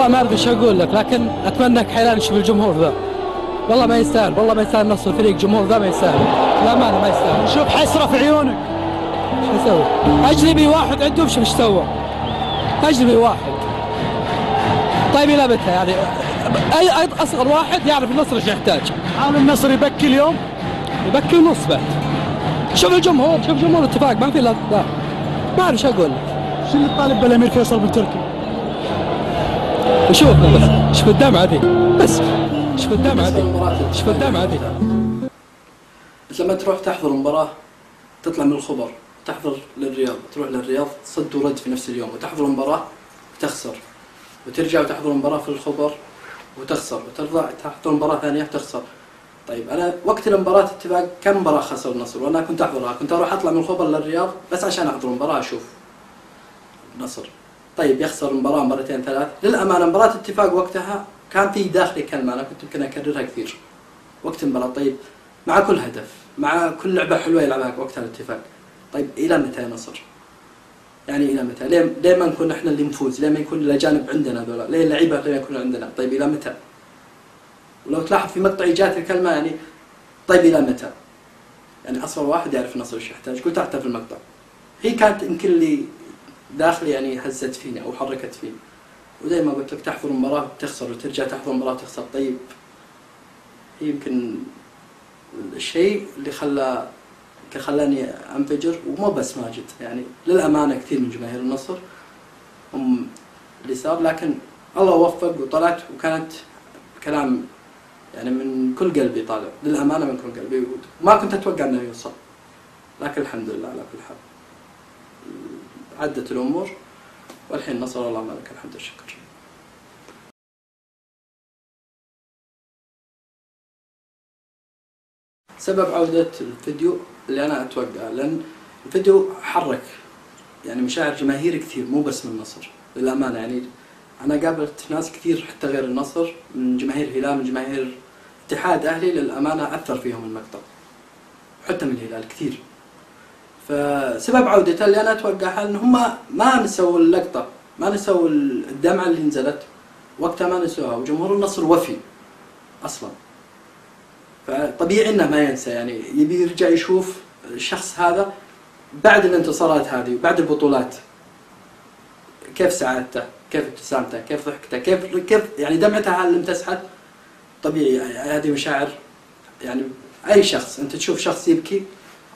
والله ما ادري ايش اقول لك، لكن اتمنى انك حيلان تشوف الجمهور ذا. والله ما يستاهل، والله ما يستاهل نصر الفريق، جمهور ذا ما يستاهل، للامانه ما يستاهل. شوف حسره في عيونك. ايش اسوي؟ اجنبي واحد عندهم شوف ايش سوى. اجنبي واحد. طيب الى متى يعني؟ اي اصغر واحد يعرف النصر ايش يحتاج. حال النصر يبكي اليوم؟ يبكي ونص بعد. شوف الجمهور، شوف جمهور الاتفاق، ما في لا ما اعرف ايش اقول لك. شو اللي طالب بالامير فيصل بن تركي؟ شوف بس، شوف الدمعة دي بس، شوف الدمعة دي، شوف الدمعة دي. لما تروح تحضر مباراة تطلع من الخبر تحضر للرياض، تروح للرياض صد ورد في نفس اليوم، وتحضر مباراة وتخسر، وترجع وتحضر مباراة في الخبر وتخسر، وترجع تحضر مباراة ثانية وتخسر. طيب أنا وقت المباراة اتفاق كم مباراة خسر النصر وأنا كنت أحضرها، كنت أروح أطلع من الخبر للرياض بس عشان أحضر مباراة أشوف النصر. طيب يخسر المباراة مرتين ثلاث، للأمانة مباراة اتفاق وقتها كان في داخلي كلمة أنا كنت يمكن أكررها كثير وقت المباراة. طيب مع كل هدف، مع كل لعبة حلوة يلعبها وقتها الاتفاق، طيب إلى متى يا نصر؟ يعني إلى متى؟ ليه ما نكون إحنا اللي نفوز؟ ليه ما يكون الأجانب عندنا ذولا؟ ليه اللعيبة اللي يكونوا عندنا؟ طيب إلى متى؟ ولو تلاحظ في مقطعي جات الكلمة يعني طيب إلى متى؟ يعني أصغر واحد يعرف النصر إيش يحتاج، قلت حتى في المقطع. هي كانت يمكن اللي داخلي يعني هزت فيني أو حركت فيني. وزي ما قلت لك تحضر مباراة تخسر وترجع تحضر مباراة تخسر. طيب هي يمكن الشيء اللي خلاني انفجر، ومو بس ماجد يعني للأمانة كثير من جماهير النصر هم اللي صار، لكن الله وفق وطلعت وكانت كلام يعني من كل قلبي طالع، للأمانة من كل قلبي، وما كنت أتوقع أنه يوصل، لكن الحمد لله على كل حال عدت الأمور والحين نصر الله لك الحمد والشكر. سبب عودة الفيديو اللي أنا أتوقع، لأن الفيديو حرك يعني مشاعر جماهير كثير مو بس من النصر للأمانة. يعني أنا قابلت ناس كثير حتى غير النصر، من جماهير الهلال، من جماهير اتحاد أهلي، للأمانة أثر فيهم المقطع حتى من الهلال كثير. فسبب عودته اللي أنا أتوقعها أن هم ما نسوا اللقطة، ما نسوا الدمعة اللي نزلت وقتها، ما نسوها، وجمهور النصر وفي أصلا، فطبيعي انه ما ينسى. يعني يبي يرجع يشوف الشخص هذا بعد الانتصارات هذه وبعد البطولات، كيف سعادته، كيف ابتسامته، كيف ضحكته، كيف يعني دمعته اللي امتسحت. طبيعي هذه مشاعر يعني اي شخص انت تشوف شخص يبكي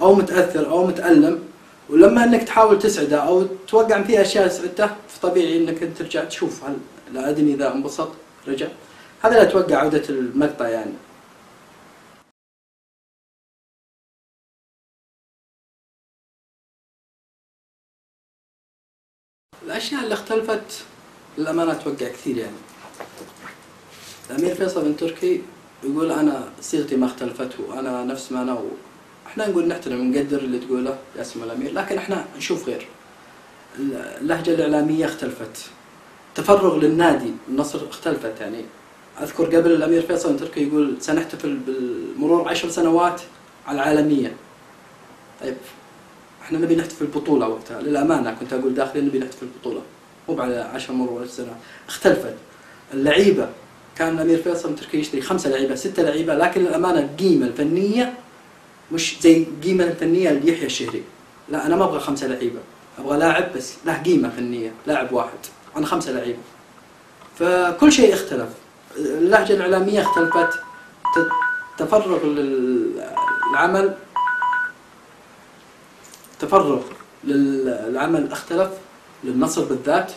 او متاثر او متالم، ولما انك تحاول تسعده او توقع فيه اشياء سعدته، فطبيعي انك انت ترجع تشوف هل الادمي اذا انبسط رجع. هذا اللي اتوقع عوده المقطع يعني. الأشياء اللي اختلفت للأمانة أتوقع كثير يعني. الأمير فيصل بن تركي يقول أنا صيغتي ما اختلفت وأنا نفس ما أنا، إحنا نقول نحترم ونقدر اللي تقوله يا سمو الأمير، لكن إحنا نشوف غير. اللهجة الإعلامية اختلفت، تفرغ للنادي النصر اختلفت. يعني أذكر قبل الأمير فيصل بن تركي يقول سنحتفل بالمرور 10 سنوات على العالمية. طيب احنا نبي نحتفل بطولة وقتها، للأمانة كنت أقول داخلي نبي نحتفل بطولة مو بعد 10 مرور سنة. اختلفت اللعيبة، كان الأمير فيصل بن تركي يشتري 5 لعيبة 6 لعيبة، لكن للأمانة القيمة الفنية مش زي القيمة الفنية ليحيى الشهري. لا أنا ما أبغى 5 لعيبة، أبغى لاعب بس له قيمة فنية، لاعب واحد عن 5 لعيبة. فكل شيء اختلف، اللهجة الإعلامية اختلفت، تفرغ للعمل، تفرغ للعمل اختلف، للنصر بالذات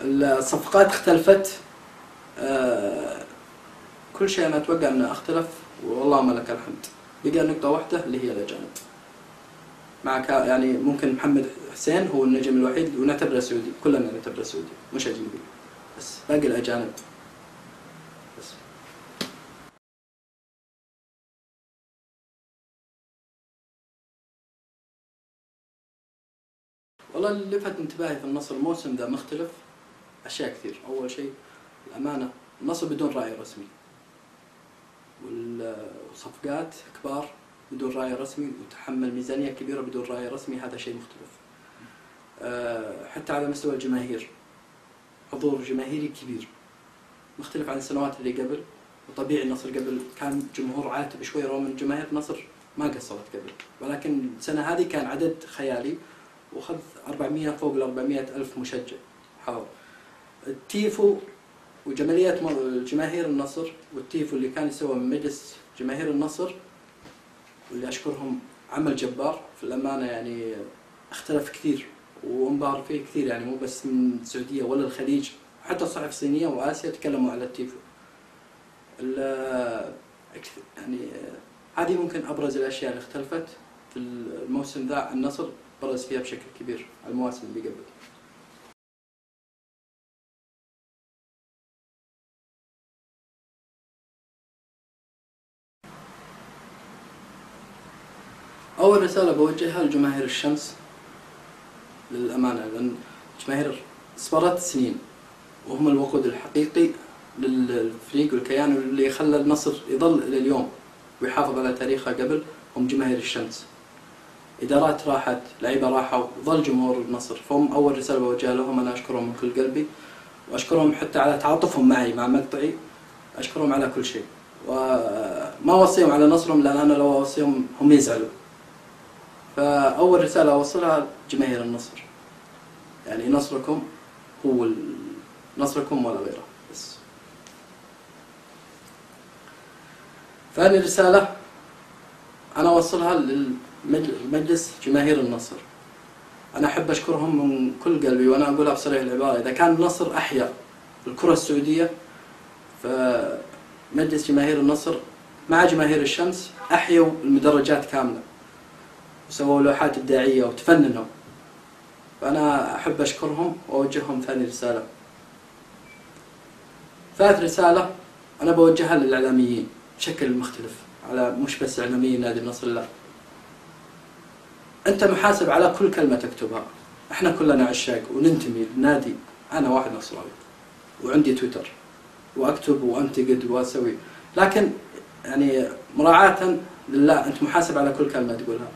الصفقات اختلفت، كل شيء أنا أتوقع أنه اختلف، والله ما لك الحمد. بقى نقطة واحدة اللي هي الأجانب، مع يعني ممكن محمد حسين هو النجم الوحيد ونعتبره سعودي، كلنا نعتبره سعودي مش أجنبي، بس باقي الأجانب بس. والله اللي لفت انتباهي في النصر الموسم ذا مختلف أشياء كثير. أول شيء الأمانة، النصر بدون راعي رسمي، والصفقات كبار بدون راعي رسمي، وتحمل ميزانية كبيرة بدون راعي رسمي، هذا شيء مختلف. حتى على مستوى الجماهير، حضور جماهيري كبير، مختلف عن السنوات اللي قبل. وطبيعي النصر قبل كان جمهور عاتب شوي، رغم ان جماهير النصر ما قصرت قبل، ولكن السنة هذه كان عدد خيالي، وخذ 400 فوق ال 400 ألف مشجع حاضر. التيفو وجمالية جماهير النصر والتيفو اللي كان يسوى من مجلس جماهير النصر، واللي أشكرهم عمل جبار في الأمانة، يعني اختلف كثير وانبهر فيه كثير، يعني مو بس من السعودية ولا الخليج، حتى الصحف الصينية وآسيا تكلموا على التيفو. يعني هذه ممكن أبرز الأشياء اللي اختلفت في الموسم ذا. النصر برز فيها بشكل كبير على المواسم اللي قبل. أول رسالة بوجهها لجماهير الشمس للأمانة، لأن جماهير صبرت سنين وهم الوقود الحقيقي للفريق والكيان، واللي خلى النصر يظل إلى اليوم ويحافظ على تاريخه قبل، هم جماهير الشمس. إدارات راحت، لعيبة راحوا، وظل جمهور النصر، فهم أول رسالة بوجهها لهم. أنا أشكرهم من كل قلبي، وأشكرهم حتى على تعاطفهم معي مع مقطعي، أشكرهم على كل شيء، وما أوصيهم على نصرهم، لأن أنا لو أوصيهم هم يزعلوا. فأول رسالة أوصلها جماهير النصر، يعني نصركم هو نصركم ولا غيره بس. ثاني رسالة أنا أوصلها لمجلس جماهير النصر. أنا أحب أشكرهم من كل قلبي، وأنا أقولها بصريح العبارة، إذا كان النصر أحيا الكرة السعودية، فمجلس جماهير النصر مع جماهير الشمس أحيوا المدرجات كاملة وسووا لوحات إبداعية وتفننوا. فأنا أحب أشكرهم وأوجههم ثاني رسالة. ثالث رسالة أنا بوجهها للإعلاميين بشكل مختلف، على مش بس إعلاميين نادي النصر، لا، أنت محاسب على كل كلمة تكتبها. إحنا كلنا عشاق وننتمي للنادي. أنا واحد نصراوي وعندي تويتر وأكتب وأنتقد وأسوي، لكن يعني مراعاة لله أنت محاسب على كل كلمة تقولها.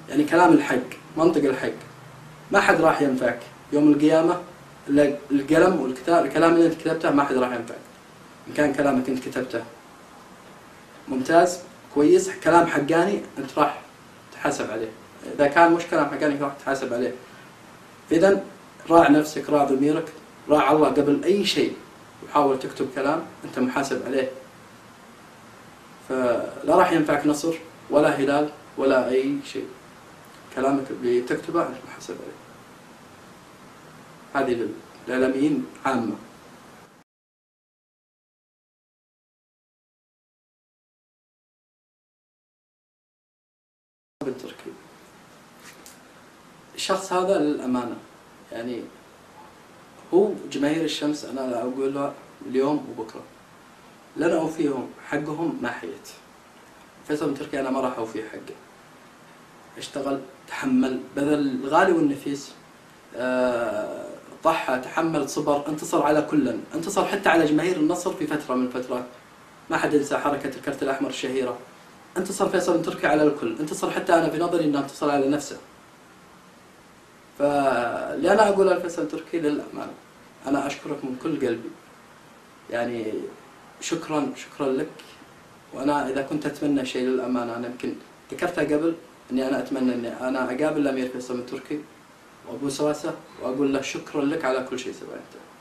يعني كلام الحق، منطق الحق، ما حد راح ينفعك يوم القيامة إلا القلم والكتاب. الكلام اللي أنت كتبته ما حد راح ينفعك. إن كان كلامك أنت كتبته ممتاز كويس، كلام حقاني، أنت راح تحاسب عليه. إذا كان مش كلام حقاني راح تحاسب عليه. إذن راع نفسك، راع ضميرك، راع الله قبل أي شيء، وحاول تكتب كلام أنت محاسب عليه. فلا راح ينفعك نصر ولا هلال ولا أي شيء. كلامك اللي تكتبه أنت محاسب عليه. هذه للإعلاميين عامة. بالتركيب الشخص هذا للأمانة، يعني هو جماهير الشمس، أنا لا أقولها اليوم وبكرة، لن أوفيهم حقهم ما حيت. فيصل بن تركي أنا ما راح أوفيه حقه. اشتغل، تحمل، بذل الغالي والنفيس، ضحى، تحمل، صبر، انتصر على كل، انتصر حتى على جماهير النصر في فترة من الفترات. ما حد ينسى حركة الكرت الأحمر الشهيرة. انتصر فيصل بن تركي على الكل، انتصر حتى أنا في نظري أنه انتصر على نفسه. فاللي أنا أقوله لفيصل بن تركي للأمانة، أنا أشكرك من كل قلبي، يعني شكرا لك. وأنا إذا كنت أتمنى شيء للأمانة، أنا يمكن ذكرتها قبل، أني أنا أتمنى أني أنا أقابل الأمير فيصل بن تركي وأبوس راسه وأقول له شكرا لك على كل شيء سويته.